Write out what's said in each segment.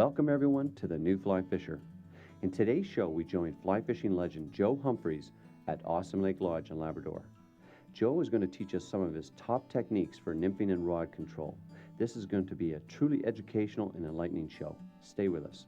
Welcome everyone to the New Fly Fisher. In today's show, we join fly fishing legend Joe Humphreys at Awesome Lake Lodge in Labrador. Joe is going to teach us some of his top techniques for nymphing and rod control. This is going to be a truly educational and enlightening show. Stay with us.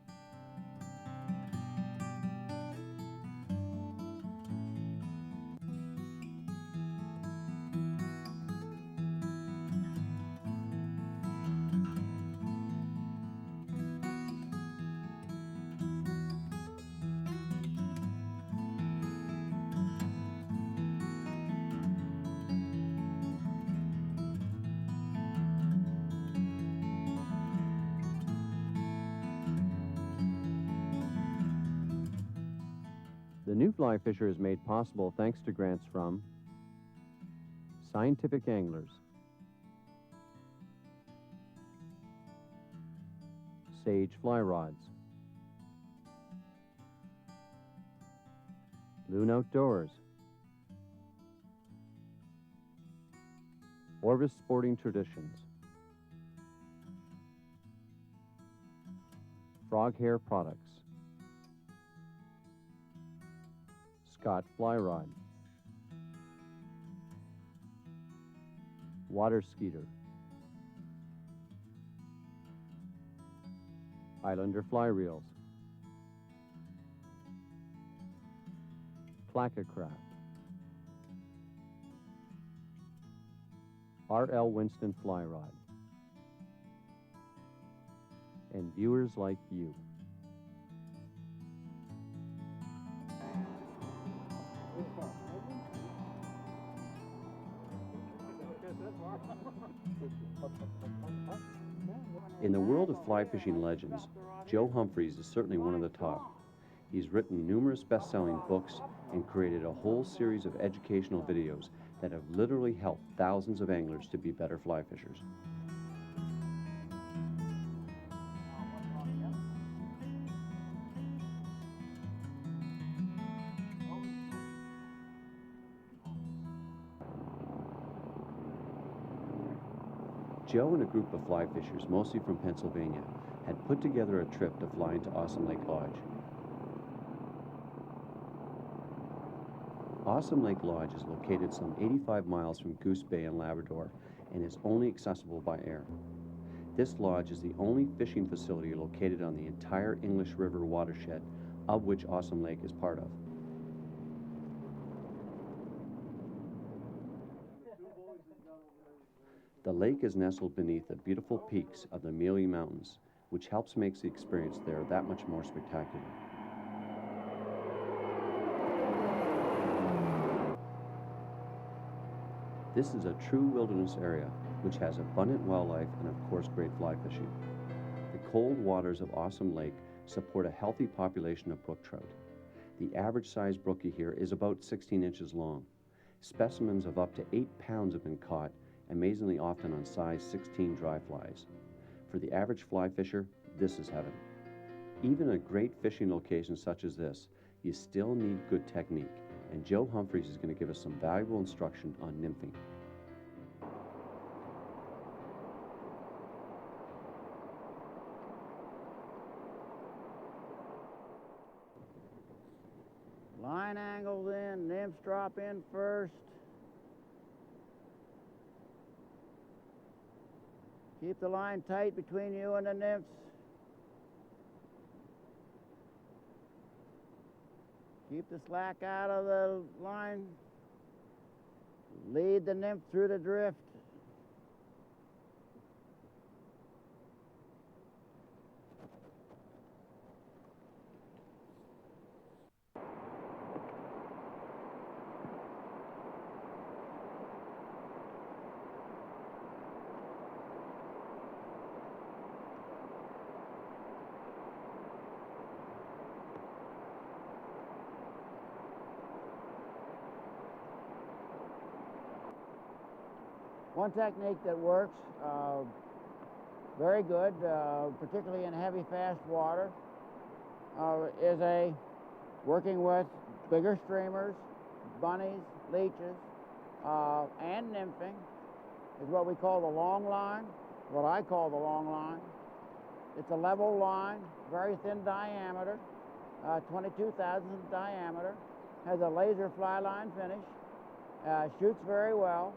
The New Fly Fisher is made possible thanks to grants from Scientific Anglers, Sage Fly Rods, Loon Outdoors, Orvis Sporting Traditions, Frog Hair Products, Scott Fly Rod, Water Skeeter, Islander Fly Reels, Placa-Craft, R.L. Winston Fly Rod, and Viewers Like You. In the world of fly fishing legends, Joe Humphreys is certainly one of the top. He's written numerous best-selling books and created a whole series of educational videos that have literally helped thousands of anglers to be better fly fishers. Joe and a group of fly fishers, mostly from Pennsylvania, had put together a trip to fly into Awesome Lake Lodge. Awesome Lake Lodge is located some 85 miles from Goose Bay in Labrador and is only accessible by air. This lodge is the only fishing facility located on the entire English River watershed, of which Awesome Lake is part of. The lake is nestled beneath the beautiful peaks of the Amelia Mountains, which helps make the experience there that much more spectacular. This is a true wilderness area, which has abundant wildlife and of course great fly fishing. The cold waters of Awesome Lake support a healthy population of brook trout. The average size brookie here is about 16 inches long. Specimens of up to 8 pounds have been caught, amazingly often on size 16 dry flies. For the average fly fisher, this is heaven. Even a great fishing location such as this, you still need good technique, and Joe Humphreys is going to give us some valuable instruction on nymphing. Line angles in, nymphs drop in first. Keep the line tight between you and the nymphs. Keep the slack out of the line. Lead the nymph through the drift. One technique that works very good, particularly in heavy, fast water, is working with bigger streamers, bunnies, leeches, and nymphing, is what we call the long line, what I call the long line. It's a level line, very thin diameter, 22 thousandths diameter, has a laser fly line finish, shoots very well,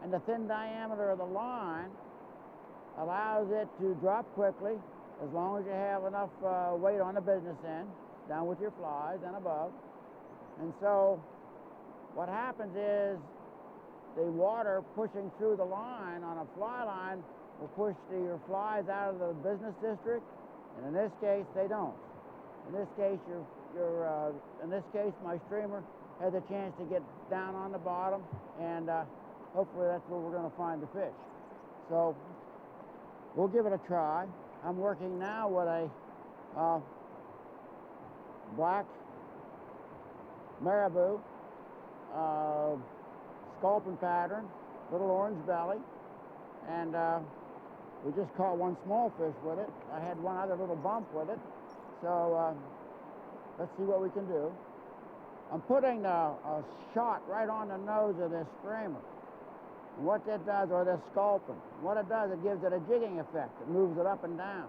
and the thin diameter of the line allows it to drop quickly as long as you have enough weight on the business end, down with your flies and above. And so what happens is the water pushing through the line on a fly line will push your flies out of the business district, and in this case they don't. In this case, my streamer has a chance to get down on the bottom, and hopefully that's where we're going to find the fish. So we'll give it a try. I'm working now with a black marabou, sculpin pattern, little orange belly, and we just caught one small fish with it. I had one other little bump with it, so let's see what we can do. I'm putting a shot right on the nose of this streamer. And what that does, or this sculpin, what it does, it gives it a jigging effect. It moves it up and down.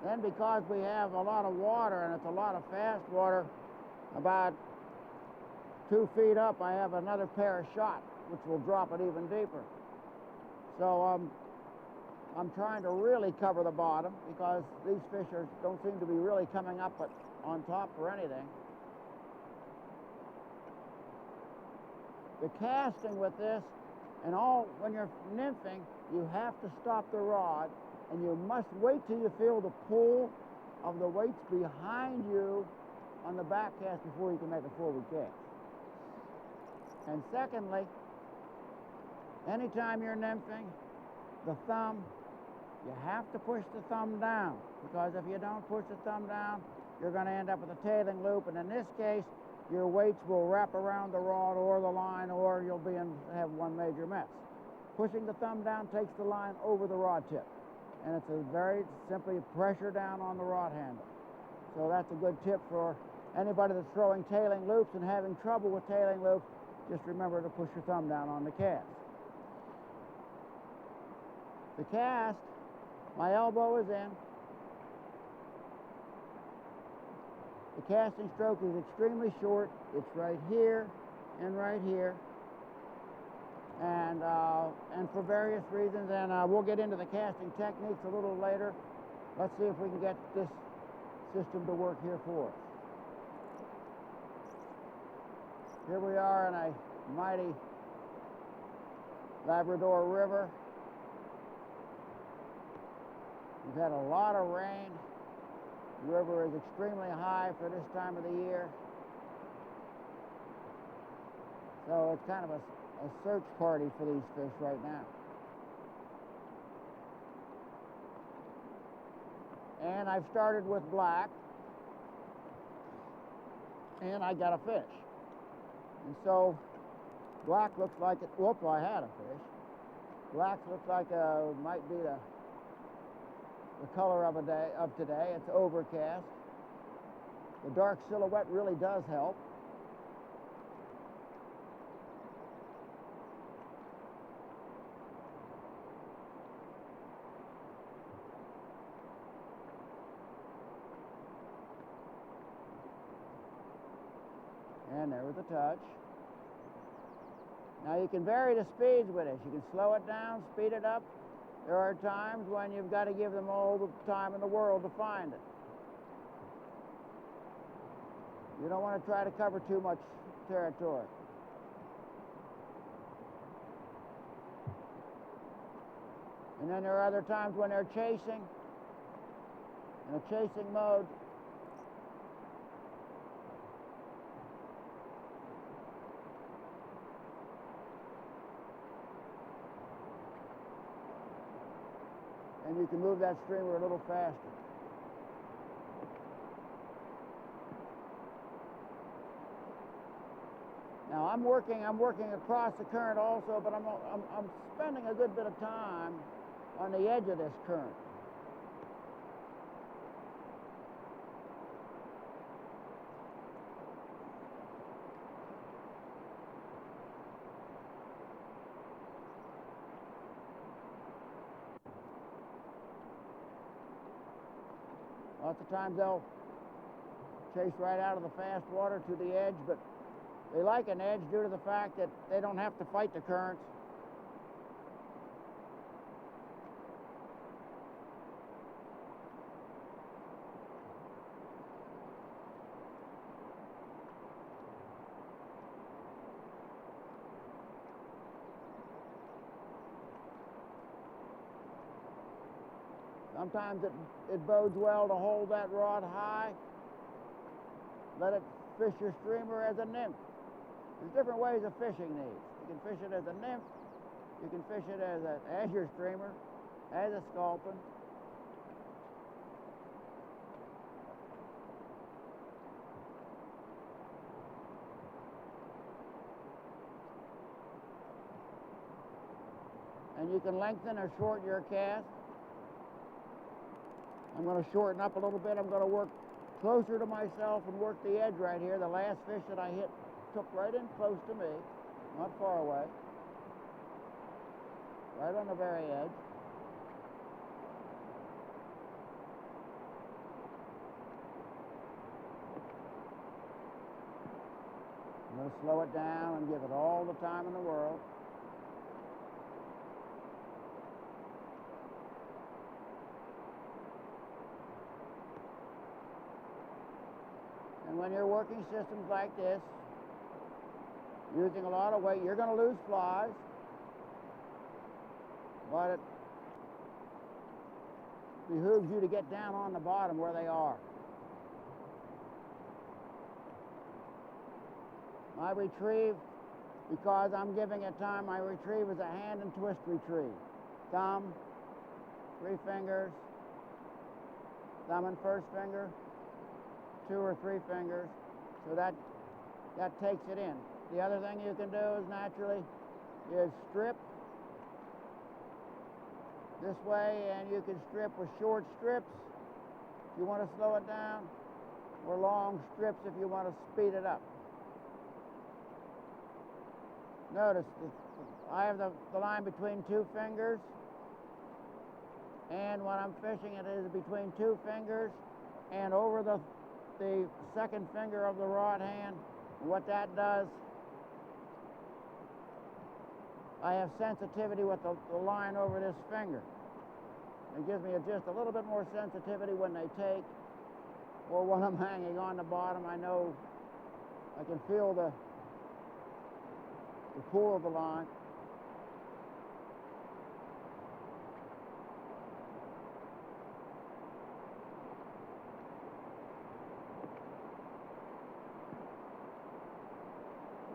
Then because we have a lot of water, and it's a lot of fast water, about 2 feet up, I have another pair of shot, which will drop it even deeper. So I'm trying to really cover the bottom because these fish don't seem to be really coming up on top for anything. The casting with this, and when you're nymphing, you have to stop the rod, and you must wait till you feel the pull of the weights behind you on the back cast before you can make a forward cast. And secondly, anytime you're nymphing, the thumb, you have to push the thumb down, because if you don't push the thumb down, you're going to end up with a tailing loop, and in this case, your weights will wrap around the rod or the line, or you'll have one major mess. Pushing the thumb down takes the line over the rod tip, and it's a very simply pressure down on the rod handle. So that's a good tip for anybody that's throwing tailing loops and having trouble with tailing loops. Just remember to push your thumb down on the cast. The cast, my elbow is in. The casting stroke is extremely short. It's right here and right here. And for various reasons, and we'll get into the casting techniques a little later. Let's see if we can get this system to work here for us. Here we are in a mighty Labrador river. We've had a lot of rain. The river is extremely high for this time of the year. So it's kind of a search party for these fish right now. And I've started with black, and I got a fish. And so black looks like it, whoop, I had a fish. Black looks like might be the color of today. It's overcast. The dark silhouette really does help. And there was a touch. Now you can vary the speeds with it. You can slow it down, speed it up. There are times when you've got to give them all the time in the world to find it. You don't want to try to cover too much territory. And then there are other times when they're chasing, in a chasing mode. And you can move that streamer a little faster. Now I'm working across the current also, but I'm spending a good bit of time on the edge of this current. Lots of times they'll chase right out of the fast water to the edge, but they like an edge due to the fact that they don't have to fight the currents. Sometimes it bodes well to hold that rod high. Let it fish your streamer as a nymph. There's different ways of fishing these. You can fish it as a nymph. You can fish it as your streamer, as a sculpin. And you can lengthen or shorten your cast. I'm going to shorten up a little bit. I'm going to work closer to myself and work the edge right here. The last fish that I hit took right in close to me, not far away, right on the very edge. I'm going to slow it down and give it all the time in the world. And when you're working systems like this, using a lot of weight, you're going to lose flies, but it behooves you to get down on the bottom where they are. My retrieve, because I'm giving it time, my retrieve is a hand and twist retrieve. Thumb, 3 fingers, thumb and first finger, 2 or 3 fingers, so that takes it in. The other thing you can do is strip this way, and you can strip with short strips if you want to slow it down, or long strips if you want to speed it up. Notice I have the line between 2 fingers, and when I'm fishing it is between 2 fingers and over the second finger of the rod hand. What that does, I have sensitivity with the line over this finger. It gives me just a little bit more sensitivity when they take, or when I'm hanging on the bottom. I know I can feel the pull of the line.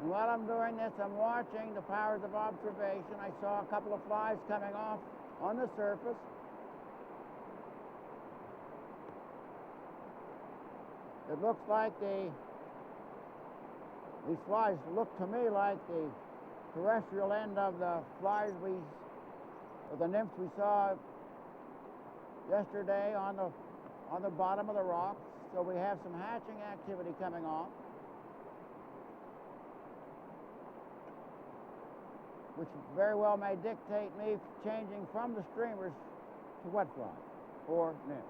And while I'm doing this, I'm watching the powers of observation. I saw a couple of flies coming off on the surface. It looks like these flies look to me like the terrestrial end of the flies or the nymphs we saw yesterday on the bottom of the rocks. So we have some hatching activity coming on, which very well may dictate me changing from the streamers to wet flies or nymphs.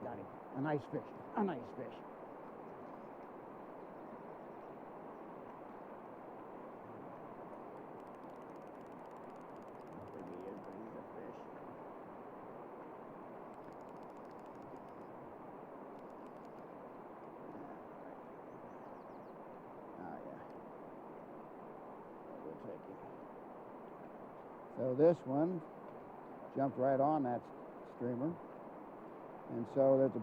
Got him. A nice fish. A nice fish. How big he is, but he's a fish. Oh, yeah. We'll take it. So this one jumped right on that streamer. And so there's a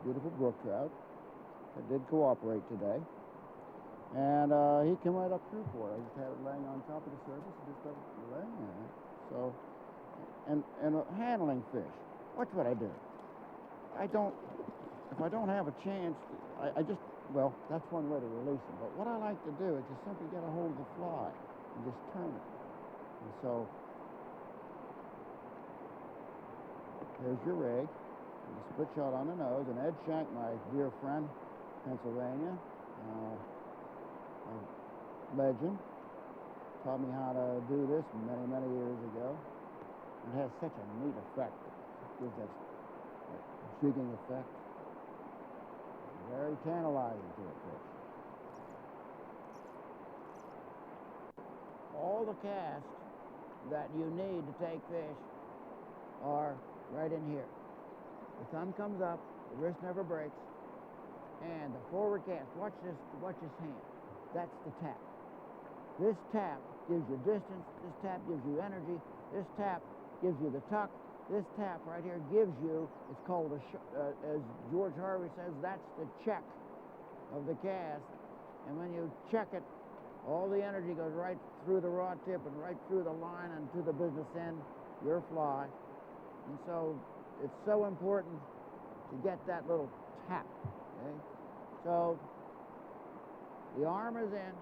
beautiful brook trout that did cooperate today. And he came right up through for it. I just had it laying on top of the surface and just let it lay there. So, and handling fish, what would I do? If I don't have a chance, well, that's one way to release them. But what I like to do is just simply get a hold of the fly and just turn it. And so, there's your rig. A split shot on the nose, and Ed Shank, my dear friend, Pennsylvania, a legend, taught me how to do this many, many years ago. It has such a neat effect. It gives that jigging effect. Very tantalizing to a fish. All the casts that you need to take fish are right in here. The thumb comes up, the wrist never breaks, and the forward cast. Watch this hand. That's the tap. This tap gives you distance. This tap gives you energy. This tap gives you the tuck. This tap right here gives you, it's called as George Harvey says, that's the check of the cast. And when you check it, all the energy goes right through the rod tip and right through the line and to the business end, your fly. And so it's so important to get that little tap. Okay? So the arm is in,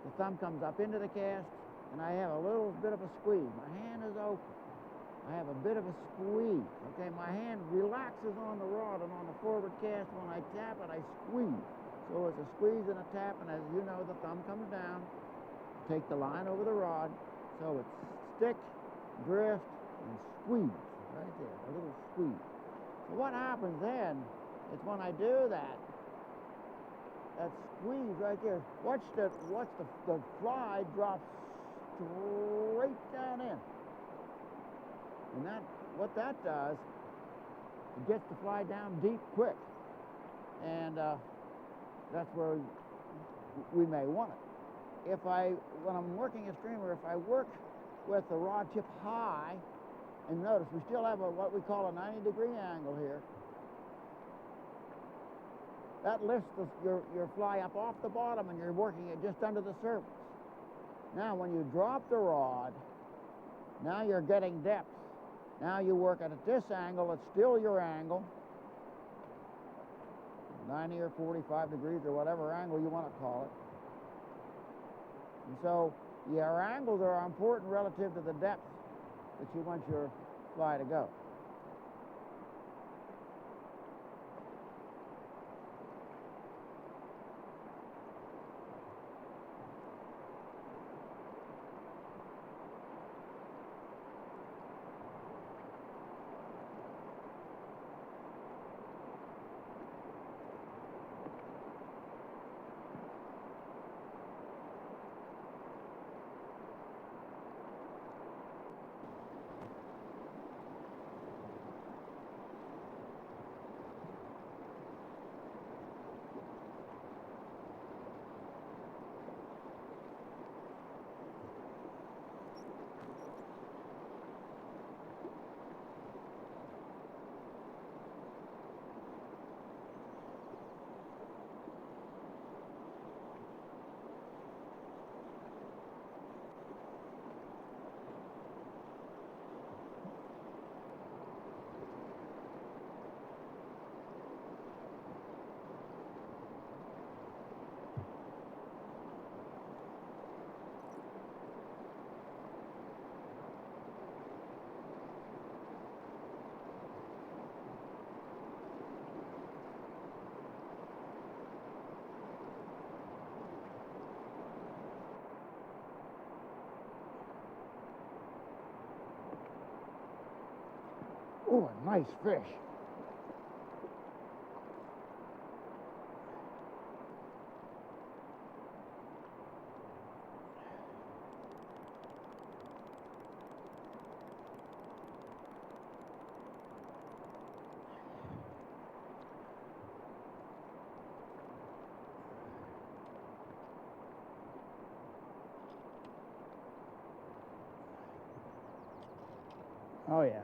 the thumb comes up into the cast, and I have a little bit of a squeeze. My hand is open. I have a bit of a squeeze. Okay, my hand relaxes on the rod, and on the forward cast, when I tap it, I squeeze. So it's a squeeze and a tap, and as you know, the thumb comes down. Take the line over the rod. So it's stick, drift, and squeeze. Right there, a little squeeze. So what happens then is when I do that, that squeeze right there, watch the fly drops straight down in. And what that does, it gets the fly down deep quick. And that's where we may want it. When I'm working a streamer, if I work with the rod tip high, and notice we still have what we call a 90-degree angle here, that lifts your fly up off the bottom, and you're working it just under the surface. Now, when you drop the rod, now you're getting depth. Now you work at this angle, it's still your angle, 90 or 45 degrees or whatever angle you want to call it. And so your angles are important relative to the depth that you want your fly to go. Oh, a nice fish. Oh, yeah.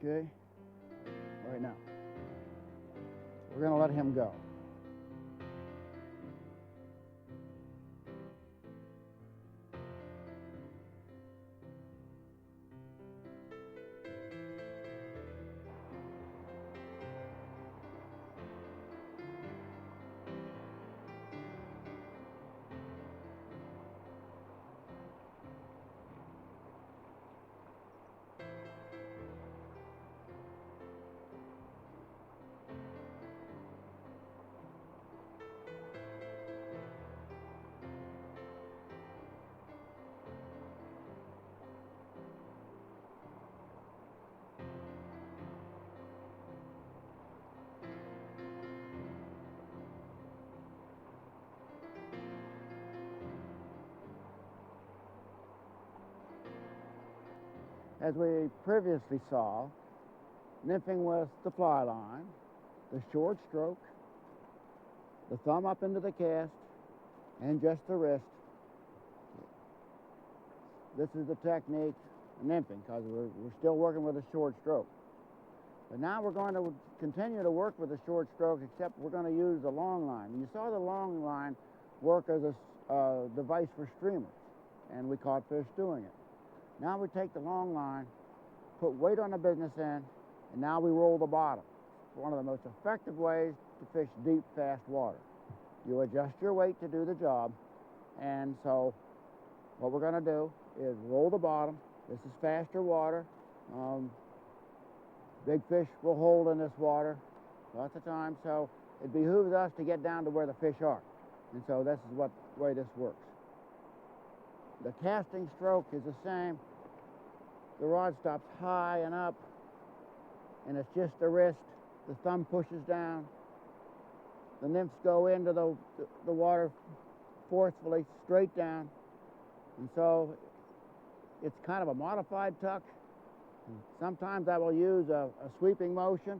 Okay. All right, now, we're going to let him go. As we previously saw, nymphing with the fly line, the short stroke, the thumb up into the cast, and just the wrist. This is the technique of nymphing because we're still working with a short stroke. But now we're going to continue to work with a short stroke, except we're going to use the long line. You saw the long line work as a device for streamers, and we caught fish doing it. Now we take the long line, put weight on the business end, and now we roll the bottom. It's one of the most effective ways to fish deep, fast water. You adjust your weight to do the job, and so what we're going to do is roll the bottom. This is faster water. Big fish will hold in this water lots of times, so it behooves us to get down to where the fish are. And so this is what way this works. The casting stroke is the same. The rod stops high and up, and it's just the wrist. The thumb pushes down. The nymphs go into the water forcefully, straight down. And so it's kind of a modified tuck. Sometimes I will use a sweeping motion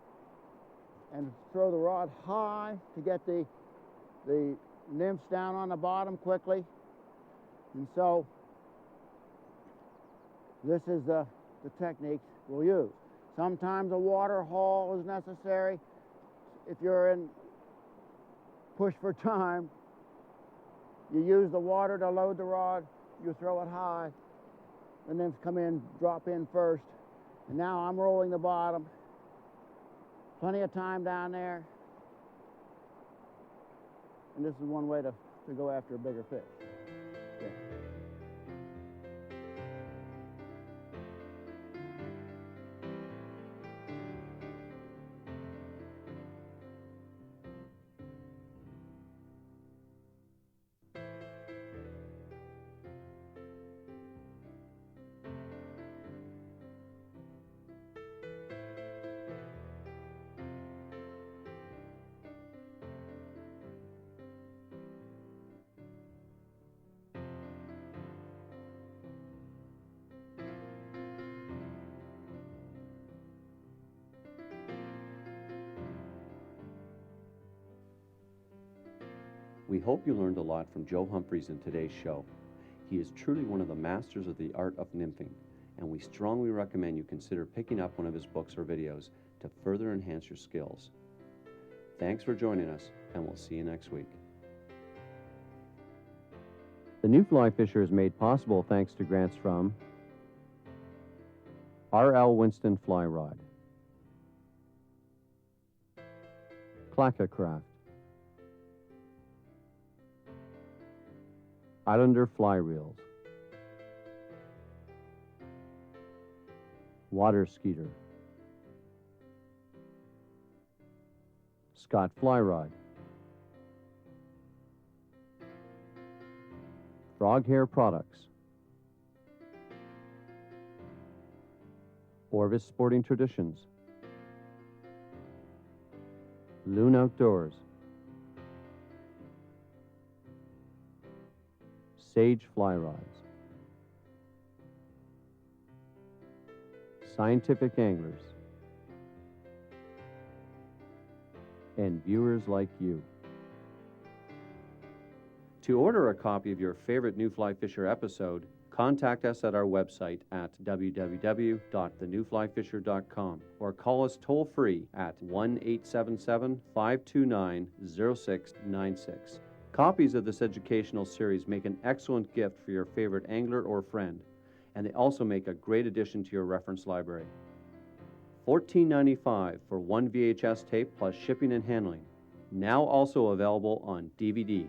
and throw the rod high to get the nymphs down on the bottom quickly. And so this is the technique we'll use. Sometimes a water haul is necessary. If you're in push for time, you use the water to load the rod, you throw it high, the nymphs come in, drop in first, and now I'm rolling the bottom. Plenty of time down there. And this is one way to go after a bigger fish. Okay. We hope you learned a lot from Joe Humphreys in today's show. He is truly one of the masters of the art of nymphing, and we strongly recommend you consider picking up one of his books or videos to further enhance your skills. Thanks for joining us, and we'll see you next week. The New Fly Fisher is made possible thanks to grants from R.L. Winston Fly Rod, Clacka Craft, Islander Fly Reels, Water Skeeter, Scott Fly Rod, Frog Hair Products, Orvis Sporting Traditions, Loon Outdoors, Sage Fly Rods, Scientific Anglers, and viewers like you. To order a copy of your favorite New Fly Fisher episode, Contact us at our website at www.thenewflyfisher.com or call us toll-free at 1-877-529-0696. Copies of this educational series make an excellent gift for your favorite angler or friend, and they also make a great addition to your reference library. $14.95 for one VHS tape plus shipping and handling. Now also available on DVD.